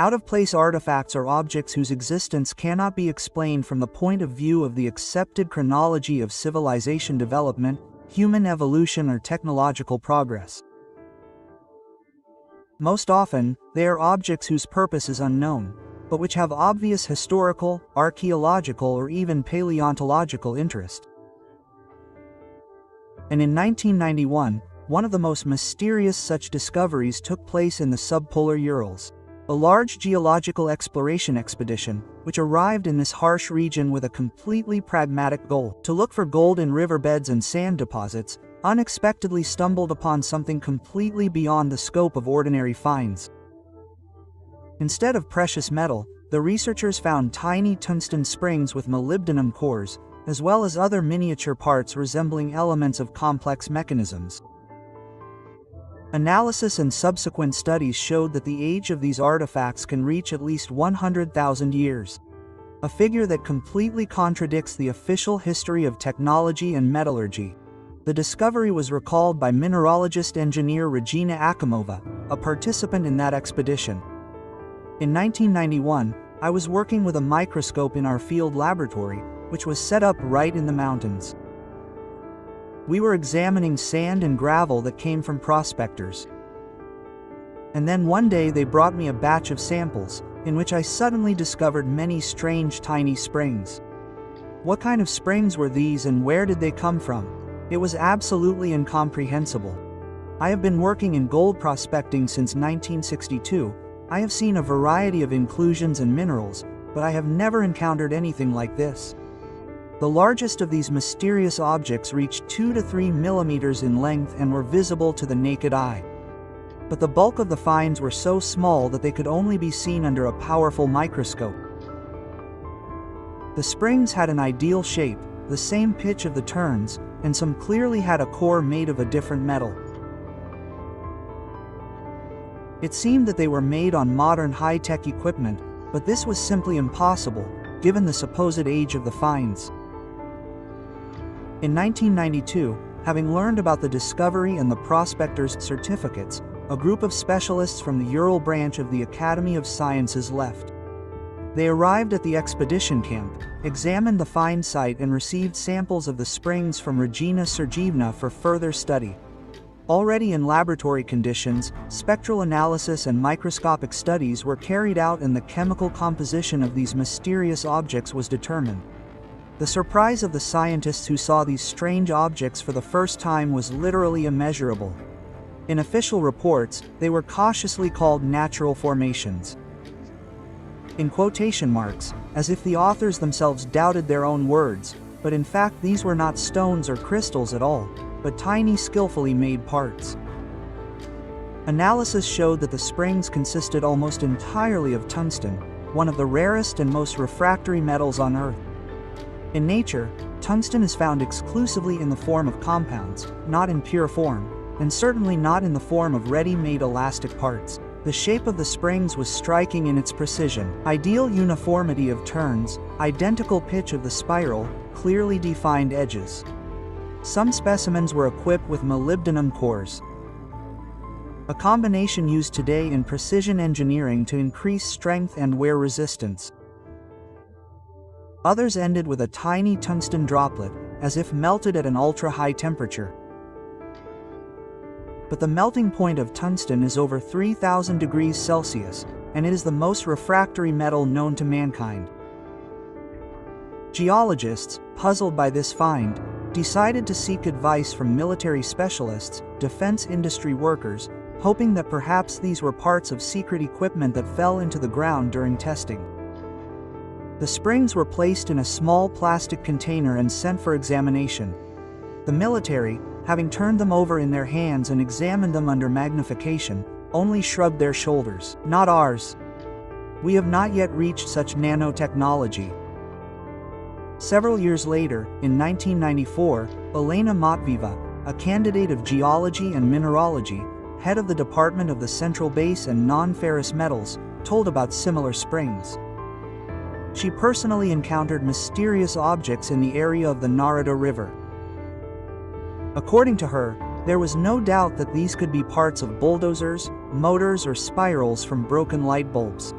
Out-of-place artifacts are objects whose existence cannot be explained from the point of view of the accepted chronology of civilization development, human evolution, or technological progress. Most often, they are objects whose purpose is unknown, but which have obvious historical, archaeological, or even paleontological interest. And in 1991, one of the most mysterious such discoveries took place in the subpolar Urals. A large geological exploration expedition, which arrived in this harsh region with a completely pragmatic goal, to look for gold in riverbeds and sand deposits, unexpectedly stumbled upon something completely beyond the scope of ordinary finds. Instead of precious metal, the researchers found tiny tungsten springs with molybdenum cores, as well as other miniature parts resembling elements of complex mechanisms. Analysis and subsequent studies showed that the age of these artifacts can reach at least 100,000 years, a figure that completely contradicts the official history of technology and metallurgy. The discovery was recalled by mineralogist-engineer Regina Akimova, a participant in that expedition. In 1991, I was working with a microscope in our field laboratory, which was set up right in the mountains. We were examining sand and gravel that came from prospectors. And then one day they brought me a batch of samples, in which I suddenly discovered many strange tiny springs. What kind of springs were these and where did they come from? It was absolutely incomprehensible. I have been working in gold prospecting since 1962. I have seen a variety of inclusions and minerals, but I have never encountered anything like this. The largest of these mysterious objects reached 2 to 3 millimeters in length and were visible to the naked eye. But the bulk of the finds were so small that they could only be seen under a powerful microscope. The springs had an ideal shape, the same pitch of the turns, and some clearly had a core made of a different metal. It seemed that they were made on modern high-tech equipment, but this was simply impossible, given the supposed age of the finds. In 1992, having learned about the discovery and the Prospectors' certificates, a group of specialists from the Ural branch of the Academy of Sciences left. They arrived at the expedition camp, examined the find site and received samples of the springs from Regina Sergeevna for further study. Already in laboratory conditions, spectral analysis and microscopic studies were carried out and the chemical composition of these mysterious objects was determined. The surprise of the scientists who saw these strange objects for the first time was literally immeasurable. In official reports, they were cautiously called natural formations. In quotation marks, as if the authors themselves doubted their own words, but in fact these were not stones or crystals at all, but tiny skillfully made parts. Analysis showed that the springs consisted almost entirely of tungsten, one of the rarest and most refractory metals on Earth. In nature, tungsten is found exclusively in the form of compounds, not in pure form, and certainly not in the form of ready-made elastic parts. The shape of the springs was striking in its precision, ideal uniformity of turns, identical pitch of the spiral, clearly defined edges. Some specimens were equipped with molybdenum cores, a combination used today in precision engineering to increase strength and wear resistance. Others ended with a tiny tungsten droplet, as if melted at an ultra-high temperature. But the melting point of tungsten is over 3,000 degrees Celsius, and it is the most refractory metal known to mankind. Geologists, puzzled by this find, decided to seek advice from military specialists, defense industry workers, hoping that perhaps these were parts of secret equipment that fell into the ground during testing. The springs were placed in a small plastic container and sent for examination. The military, having turned them over in their hands and examined them under magnification, only shrugged their shoulders. Not ours. We have not yet reached such nanotechnology. Several years later, in 1994, Elena Matvieva, a candidate of geology and mineralogy, head of the Department of the Central Base and Non-Ferrous Metals, told about similar springs. She personally encountered mysterious objects in the area of the Narada River. According to her, there was no doubt that these could be parts of bulldozers, motors, or spirals from broken light bulbs.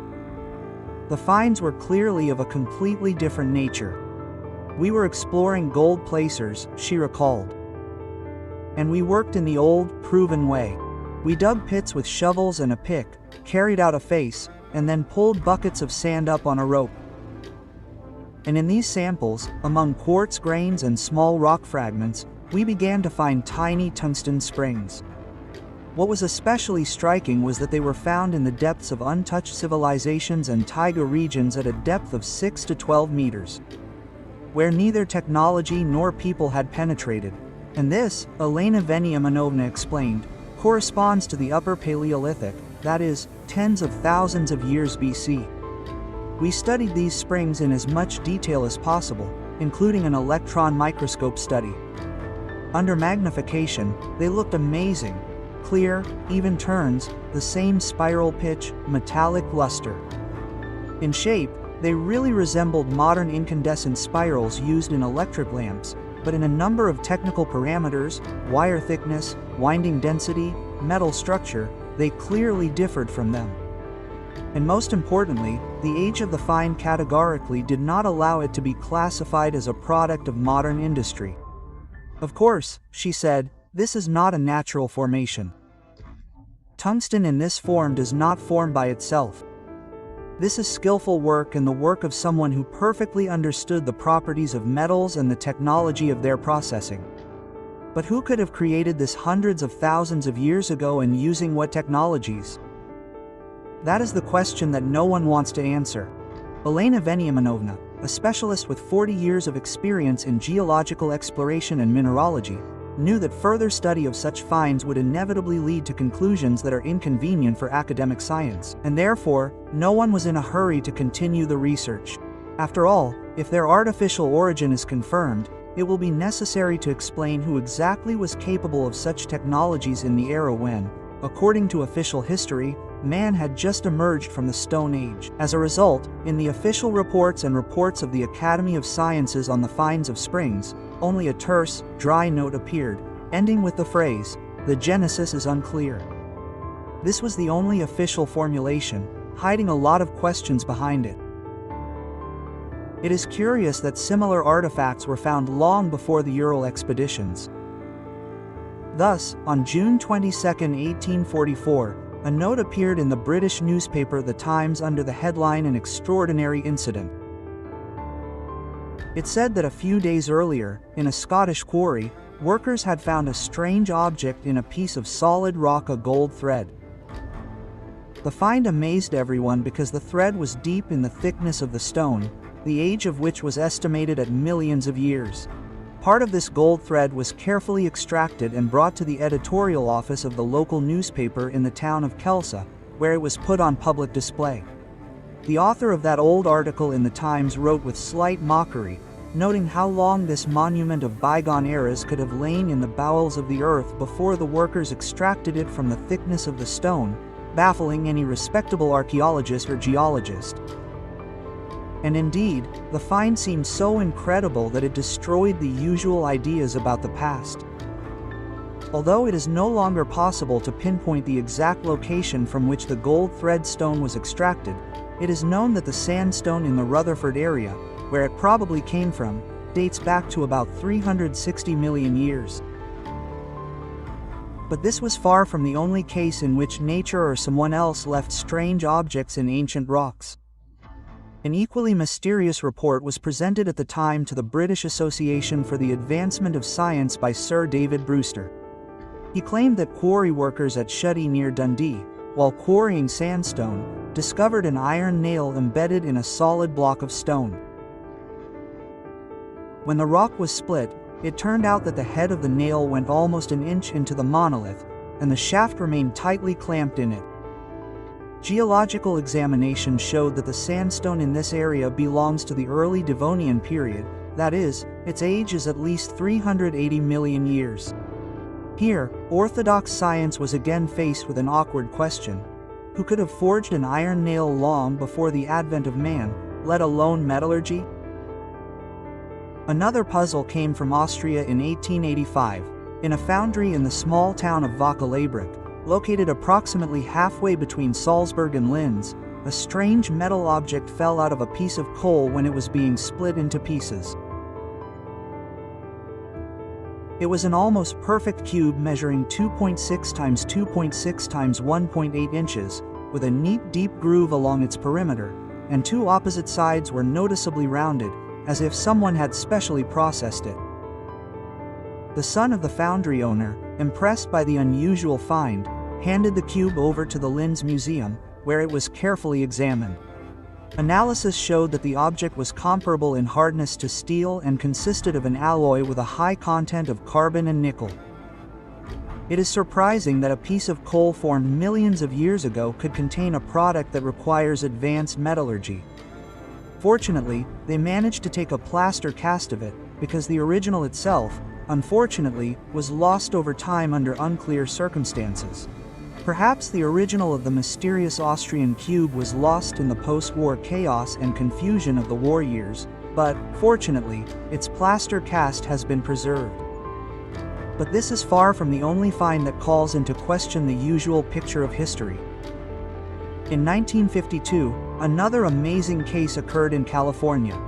The finds were clearly of a completely different nature. "We were exploring gold placers," she recalled. "And we worked in the old, proven way. We dug pits with shovels and a pick, carried out a face, and then pulled buckets of sand up on a rope. And in these samples, among quartz grains and small rock fragments, we began to find tiny tungsten springs. What was especially striking was that they were found in the depths of untouched civilizations and taiga regions at a depth of 6 to 12 meters, where neither technology nor people had penetrated. And this," Elena Veniaminovna explained, "corresponds to the Upper Paleolithic, that is, tens of thousands of years BC. We studied these springs in as much detail as possible, including an electron microscope study. Under magnification, they looked amazing. Clear, even turns, the same spiral pitch, metallic luster. In shape, they really resembled modern incandescent spirals used in electric lamps, but in a number of technical parameters, wire thickness, winding density, metal structure, they clearly differed from them. And most importantly, the age of the find categorically did not allow it to be classified as a product of modern industry. Of course," she said, "this is not a natural formation. Tungsten in this form does not form by itself. This is skillful work and the work of someone who perfectly understood the properties of metals and the technology of their processing. But who could have created this hundreds of thousands of years ago and using what technologies? That is the question that no one wants to answer." Elena Veniaminovna, a specialist with 40 years of experience in geological exploration and mineralogy, knew that further study of such finds would inevitably lead to conclusions that are inconvenient for academic science, and therefore, no one was in a hurry to continue the research. After all, if their artificial origin is confirmed, it will be necessary to explain who exactly was capable of such technologies in the era when, according to official history, man had just emerged from the Stone Age. As a result, in the official reports and reports of the Academy of Sciences on the finds of springs, only a terse, dry note appeared, ending with the phrase, "The genesis is unclear." This was the only official formulation, hiding a lot of questions behind it. It is curious that similar artifacts were found long before the Ural expeditions. Thus, on June 22, 1844, a note appeared in the British newspaper The Times under the headline "An Extraordinary Incident." It said that a few days earlier, in a Scottish quarry, workers had found a strange object in a piece of solid rock, a gold thread. The find amazed everyone because the thread was deep in the thickness of the stone, the age of which was estimated at millions of years. Part of this gold thread was carefully extracted and brought to the editorial office of the local newspaper in the town of Kelsa, where it was put on public display. The author of that old article in the Times wrote with slight mockery, noting how long this monument of bygone eras could have lain in the bowels of the earth before the workers extracted it from the thickness of the stone, baffling any respectable archaeologist or geologist. And indeed, the find seemed so incredible that it destroyed the usual ideas about the past. Although it is no longer possible to pinpoint the exact location from which the gold thread stone was extracted, it is known that the sandstone in the Rutherford area, where it probably came from, dates back to about 360 million years. But this was far from the only case in which nature or someone else left strange objects in ancient rocks. An equally mysterious report was presented at the time to the British Association for the Advancement of Science by Sir David Brewster. He claimed that quarry workers at Shuddy near Dundee, while quarrying sandstone, discovered an iron nail embedded in a solid block of stone. When the rock was split, it turned out that the head of the nail went almost an inch into the monolith, and the shaft remained tightly clamped in it. Geological examination showed that the sandstone in this area belongs to the early Devonian period, that is, its age is at least 380 million years. Here, orthodox science was again faced with an awkward question. Who could have forged an iron nail long before the advent of man, let alone metallurgy? Another puzzle came from Austria in 1885, in a foundry in the small town of Vacalabric, located approximately halfway between Salzburg and Linz. a strange metal object fell out of a piece of coal when it was being split into pieces. It was an almost perfect cube measuring 2.6 times 2.6 times 1.8 inches, with a neat deep groove along its perimeter, and two opposite sides were noticeably rounded, as if someone had specially processed it. The son of the foundry owner, impressed by the unusual find, handed the cube over to the Linz Museum, where it was carefully examined. Analysis showed that the object was comparable in hardness to steel and consisted of an alloy with a high content of carbon and nickel. It is surprising that a piece of coal formed millions of years ago could contain a product that requires advanced metallurgy. Fortunately, they managed to take a plaster cast of it, because the original itself, unfortunately, was lost over time under unclear circumstances. Perhaps the original of the mysterious Austrian cube was lost in the post-war chaos and confusion of the war years, but, fortunately, its plaster cast has been preserved. But this is far from the only find that calls into question the usual picture of history. In 1952, another amazing case occurred in California.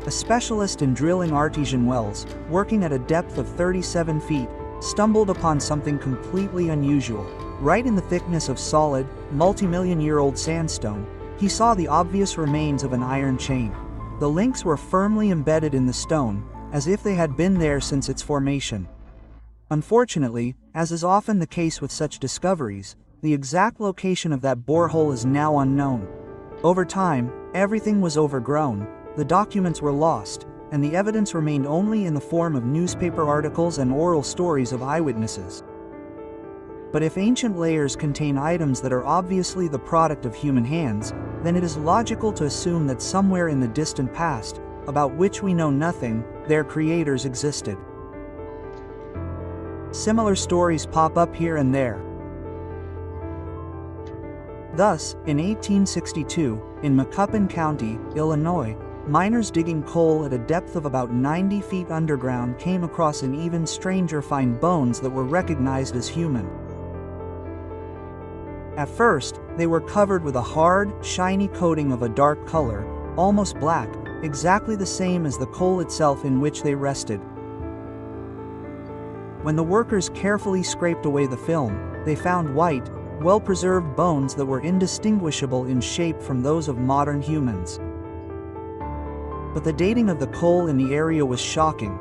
A specialist in drilling artesian wells, working at a depth of 37 feet, stumbled upon something completely unusual. Right in the thickness of solid, multi-million-year-old sandstone, he saw the obvious remains of an iron chain. The links were firmly embedded in the stone, as if they had been there since its formation. Unfortunately, as is often the case with such discoveries, the exact location of that borehole is now unknown. Over time, everything was overgrown, the documents were lost, and the evidence remained only in the form of newspaper articles and oral stories of eyewitnesses. But if ancient layers contain items that are obviously the product of human hands, then it is logical to assume that somewhere in the distant past, about which we know nothing, their creators existed. Similar stories pop up here and there. Thus, in 1862, in Macoupin County, Illinois, miners digging coal at a depth of about 90 feet underground came across an even stranger find: bones that were recognized as human. At first, they were covered with a hard, shiny coating of a dark color, almost black, exactly the same as the coal itself in which they rested. When the workers carefully scraped away the film, they found white, well-preserved bones that were indistinguishable in shape from those of modern humans. But the dating of the coal in the area was shocking.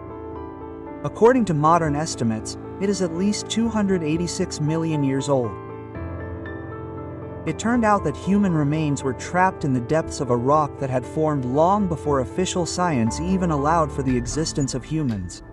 According to modern estimates, it is at least 286 million years old. It turned out that human remains were trapped in the depths of a rock that had formed long before official science even allowed for the existence of humans.